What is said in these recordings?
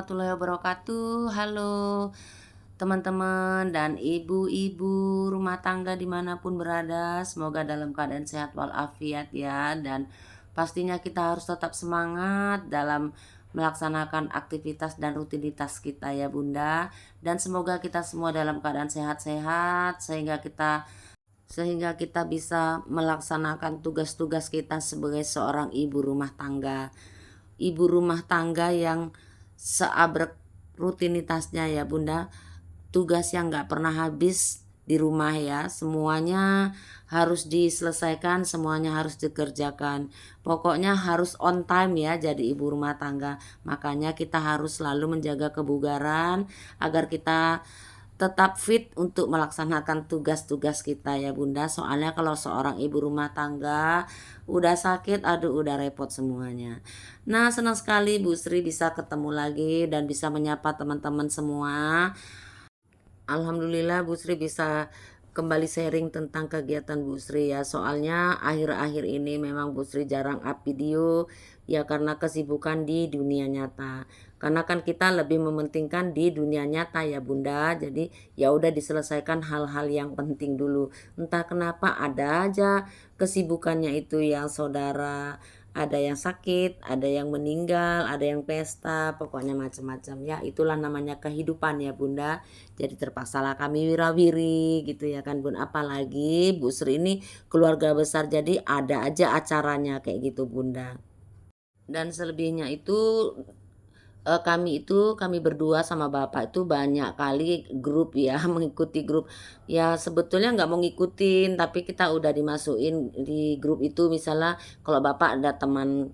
warahmatullahi wabarakatuh. Halo teman-teman dan ibu-ibu rumah tangga dimanapun berada. Semoga dalam keadaan sehat walafiat ya. Dan pastinya kita harus tetap semangat dalam melaksanakan aktivitas dan rutinitas kita ya Bunda. Dan semoga kita semua dalam keadaan sehat-sehat sehingga kita bisa melaksanakan tugas-tugas kita sebagai seorang ibu rumah tangga. Ibu rumah tangga yang seabrek rutinitasnya ya Bunda, tugas yang gak pernah habis di rumah ya, semuanya harus diselesaikan, semuanya harus dikerjakan, pokoknya harus on time ya jadi ibu rumah tangga. Makanya kita harus selalu menjaga kebugaran agar kita tetap fit untuk melaksanakan tugas-tugas kita ya Bunda. Soalnya kalau seorang ibu rumah tangga udah sakit, aduh udah repot semuanya. Nah, senang sekali Bu Sri bisa ketemu lagi dan bisa menyapa teman-teman semua. Alhamdulillah Bu Sri bisa kembali sharing tentang kegiatan Bu Sri ya. Soalnya akhir-akhir ini memang Bu Sri jarang up video ya karena kesibukan di dunia nyata. Karena kan kita lebih mementingkan di dunia nyata ya Bunda. Jadi ya udah diselesaikan hal-hal yang penting dulu. Entah kenapa ada aja kesibukannya itu yang saudara, ada yang sakit, ada yang meninggal, ada yang pesta, pokoknya macam-macam ya. Itulah namanya kehidupan ya Bunda. Jadi terpaksalah kami wirawiri gitu ya kan Bun. Apalagi Bu Sri ini keluarga besar, jadi ada aja acaranya kayak gitu Bunda. Dan selebihnya itu kami berdua sama bapak itu banyak kali grup ya, mengikuti grup ya. Sebetulnya nggak mau ngikutin tapi kita udah dimasukin di grup itu. Misalnya kalau bapak ada teman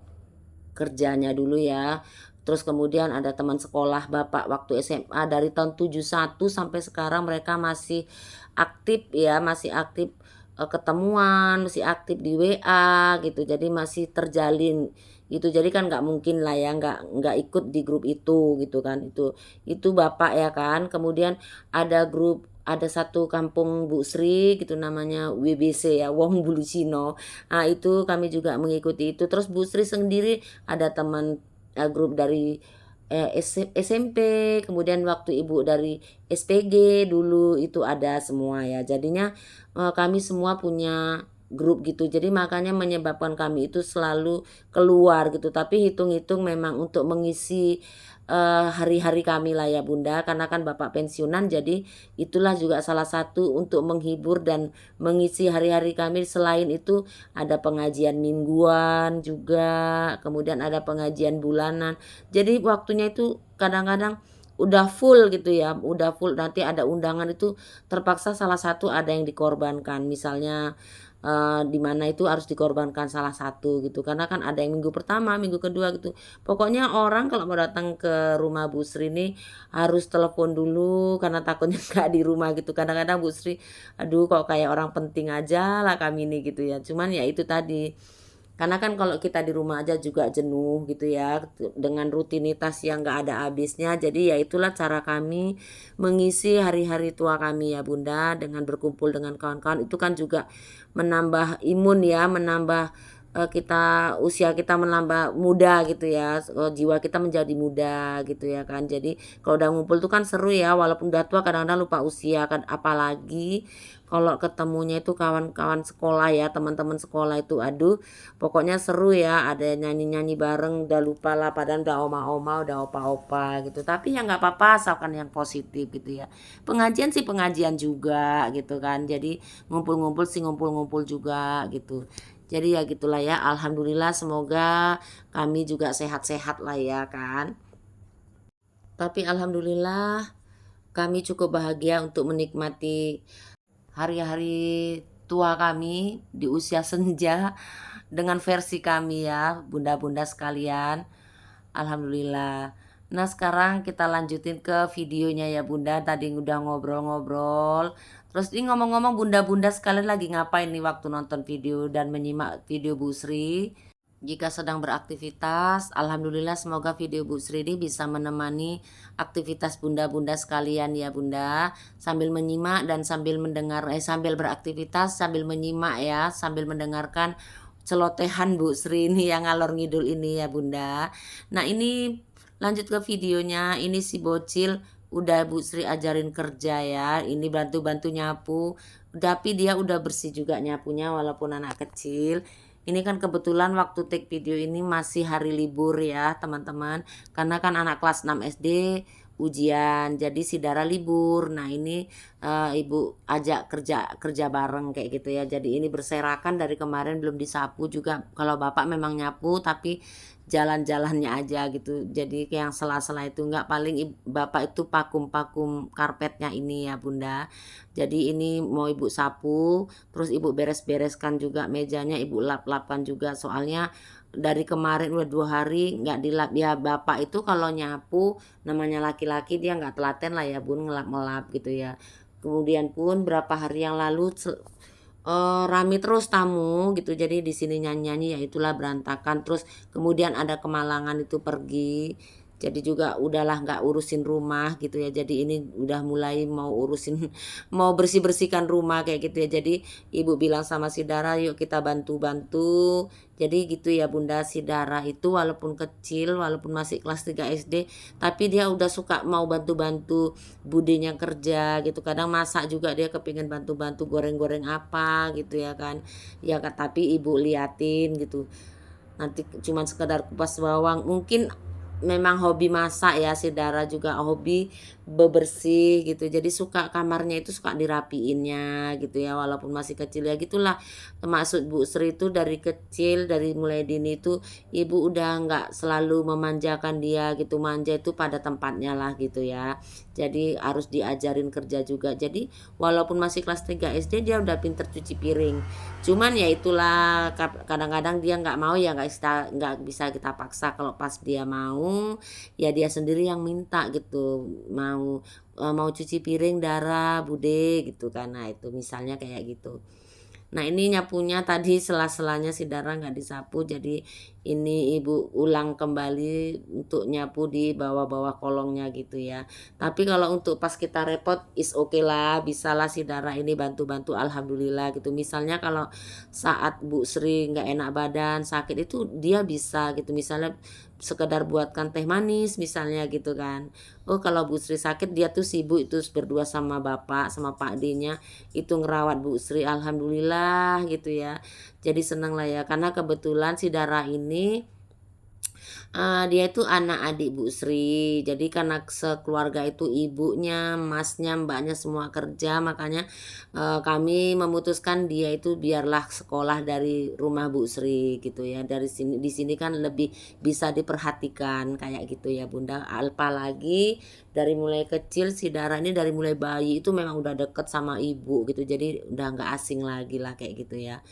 kerjanya dulu ya, terus kemudian ada teman sekolah bapak waktu SMA dari tahun 71 sampai sekarang, mereka masih aktif ya, masih aktif ketemuan, masih aktif di WA gitu, jadi masih terjalin gitu. Jadi kan nggak mungkin lah ya nggak ikut di grup itu gitu kan. Itu bapak ya kan. Kemudian ada satu kampung Bu Sri gitu namanya WBC ya, Wong Bulu Cino. Nah itu kami juga mengikuti itu. Terus Bu Sri sendiri ada teman grup dari SMP, kemudian waktu ibu dari SPG dulu itu ada semua ya. Jadinya kami semua punya grup gitu. Jadi makanya menyebabkan kami itu selalu keluar gitu. Tapi hitung-hitung memang untuk mengisi hari-hari kami lah ya Bunda. Karena kan bapak pensiunan, jadi itulah juga salah satu untuk menghibur dan mengisi hari-hari kami. Selain itu ada pengajian mingguan juga, kemudian ada pengajian bulanan. Jadi waktunya itu kadang-kadang udah full gitu ya, udah full, nanti ada undangan itu terpaksa salah satu ada yang dikorbankan. Misalnya di mana itu harus dikorbankan salah satu gitu, karena kan ada yang minggu pertama, minggu kedua gitu. Pokoknya orang kalau mau datang ke rumah Bu Sri ini harus telepon dulu karena takutnya nggak di rumah gitu. Kadang-kadang Bu Sri, aduh kok kayak orang penting aja lah kami ini gitu ya. Cuman ya itu tadi, karena kan kalau kita di rumah aja juga jenuh gitu ya, dengan rutinitas yang gak ada habisnya. Jadi ya itulah cara kami mengisi hari-hari tua kami ya Bunda, dengan berkumpul dengan kawan-kawan. Itu kan juga menambah imun ya, menambah usia kita menambah muda gitu ya, jiwa kita menjadi muda gitu ya kan. Jadi kalau udah ngumpul tuh kan seru ya, walaupun udah tua kadang-kadang lupa usia kan. Apalagi kalau ketemunya itu kawan-kawan sekolah ya, teman-teman sekolah itu, aduh pokoknya seru ya. Ada nyanyi-nyanyi bareng, udah lupa lah padahal udah oma-oma, udah opa-opa gitu. Tapi ya nggak apa-apa asalkan yang positif gitu ya. Pengajian sih pengajian juga gitu kan. Jadi ngumpul-ngumpul sih ngumpul-ngumpul juga gitu. Jadi ya gitulah ya, alhamdulillah, semoga kami juga sehat-sehat lah ya kan. Tapi alhamdulillah kami cukup bahagia untuk menikmati hari-hari tua kami di usia senja dengan versi kami ya bunda-bunda sekalian. Alhamdulillah. Nah sekarang kita lanjutin ke videonya ya Bunda. Tadi udah ngobrol-ngobrol. Terus ini ngomong-ngomong, bunda-bunda sekalian lagi ngapain nih waktu nonton video dan menyimak video Bu Sri? Jika sedang beraktivitas, alhamdulillah semoga video Bu Sri ini bisa menemani aktivitas bunda-bunda sekalian ya Bunda. Sambil menyimak dan sambil mendengar, sambil beraktivitas sambil menyimak ya, sambil mendengarkan celotehan Bu Sri ini yang ngalor ngidul ini ya Bunda. Nah ini Lanjut ke videonya, ini si bocil udah Bu Sri ajarin kerja ya, ini bantu-bantu nyapu, tapi dia udah bersih juga nyapunya walaupun anak kecil. Ini kan kebetulan waktu take video ini masih hari libur ya teman-teman, karena kan anak kelas 6 SD ujian, jadi si Dara libur. Nah ini ibu ajak kerja kerja bareng kayak gitu ya. Jadi ini berserakan dari kemarin belum disapu juga. Kalau bapak memang nyapu tapi jalan-jalannya aja gitu. Jadi yang sela-sela itu enggak, paling bapak itu pakum-pakum karpetnya ini ya Bunda. Jadi ini mau ibu sapu, terus ibu beres-bereskan juga mejanya, ibu lap-lapkan juga soalnya dari kemarin udah 2 hari nggak dilap ya. Bapak itu kalau nyapu namanya laki-laki dia nggak telaten lah ya Bun, ngelap-ngelap gitu ya. Kemudian pun berapa hari yang lalu rame terus tamu gitu, jadi di sini nyanyi-nyanyi ya itulah berantakan. Terus kemudian ada kemalangan itu pergi, jadi juga udahlah nggak urusin rumah gitu ya. Jadi ini udah mulai mau urusin mau bersih-bersihkan rumah kayak gitu ya. Jadi ibu bilang sama si Dara, yuk kita bantu-bantu. Jadi gitu ya Bunda, si Dara itu walaupun kecil, walaupun masih kelas 3 SD, tapi dia udah suka mau bantu-bantu budenya kerja gitu. Kadang masak juga dia kepingin bantu-bantu goreng-goreng apa gitu ya kan. Ya tapi ibu liatin gitu. Nanti cuman sekedar kupas bawang. Mungkin memang hobi masak ya, si Dara juga hobi bebersih gitu. Jadi suka kamarnya itu suka dirapiinnya gitu ya walaupun masih kecil ya gitulah. Maksud Bu Sri itu dari kecil, dari mulai dini itu ibu udah nggak selalu memanjakan dia gitu. Manja itu pada tempatnya lah gitu ya. Jadi harus diajarin kerja juga. Jadi walaupun masih kelas 3 SD dia udah pinter cuci piring. Cuman ya itulah kadang-kadang dia nggak mau ya, nggak bisa kita paksa. Kalau pas dia mau ya dia sendiri yang minta gitu, mau cuci piring Dara Bude gitu kan. Nah itu misalnya kayak gitu. Nah ini nyapunya tadi sela-selanya si Dara nggak disapu, jadi ini ibu ulang kembali untuk nyapu di bawah-bawah kolongnya gitu ya. Tapi kalau untuk pas kita repot is oke lah, bisalah si Dara ini bantu-bantu alhamdulillah gitu. Misalnya kalau saat Bu Sri nggak enak badan sakit itu dia bisa gitu, misalnya sekedar buatkan teh manis misalnya gitu kan. Oh kalau Bu Sri sakit dia tuh sibuk itu berdua sama bapak sama Pak D-nya itu ngerawat Bu Sri alhamdulillah gitu ya. Jadi seneng lah ya karena kebetulan si Dara ini dia itu anak adik Bu Sri. Jadi karena sekeluarga itu ibunya, masnya, mbaknya semua kerja, makanya kami memutuskan dia itu biarlah sekolah dari rumah Bu Sri gitu ya. Dari sini di sini kan lebih bisa diperhatikan kayak gitu ya Bunda. Apalagi dari mulai kecil si Dara ini dari mulai bayi itu memang udah deket sama ibu gitu. Jadi udah nggak asing lagi lah kayak gitu ya.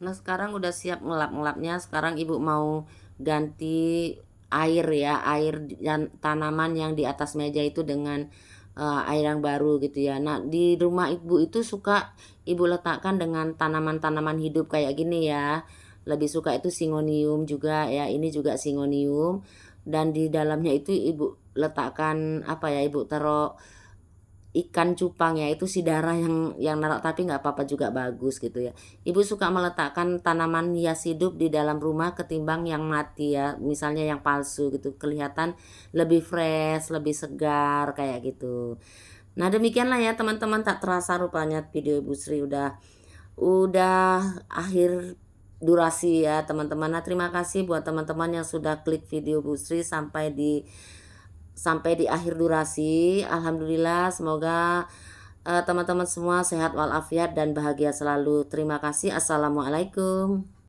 Nah sekarang udah siap ngelap-ngelapnya. Sekarang ibu mau ganti air ya, air dan tanaman yang di atas meja itu dengan air yang baru gitu ya. Nah di rumah ibu itu suka ibu letakkan dengan tanaman-tanaman hidup kayak gini ya. Lebih suka itu singonium juga ya, ini juga singonium. Dan di dalamnya itu ibu letakkan apa ya, ibu taruh ikan cupang ya, itu si Dara yang naruh tapi nggak apa-apa juga bagus gitu ya. Ibu suka meletakkan tanaman hias hidup di dalam rumah ketimbang yang mati ya, misalnya yang palsu gitu, kelihatan lebih fresh, lebih segar kayak gitu. Nah demikianlah ya teman-teman, tak terasa rupanya video Ibu Sri udah akhir durasi ya teman-teman. Nah terima kasih buat teman-teman yang sudah klik video Bu Sri sampai di akhir durasi. Alhamdulillah semoga teman-teman semua sehat walafiat dan bahagia selalu. Terima kasih. Assalamualaikum.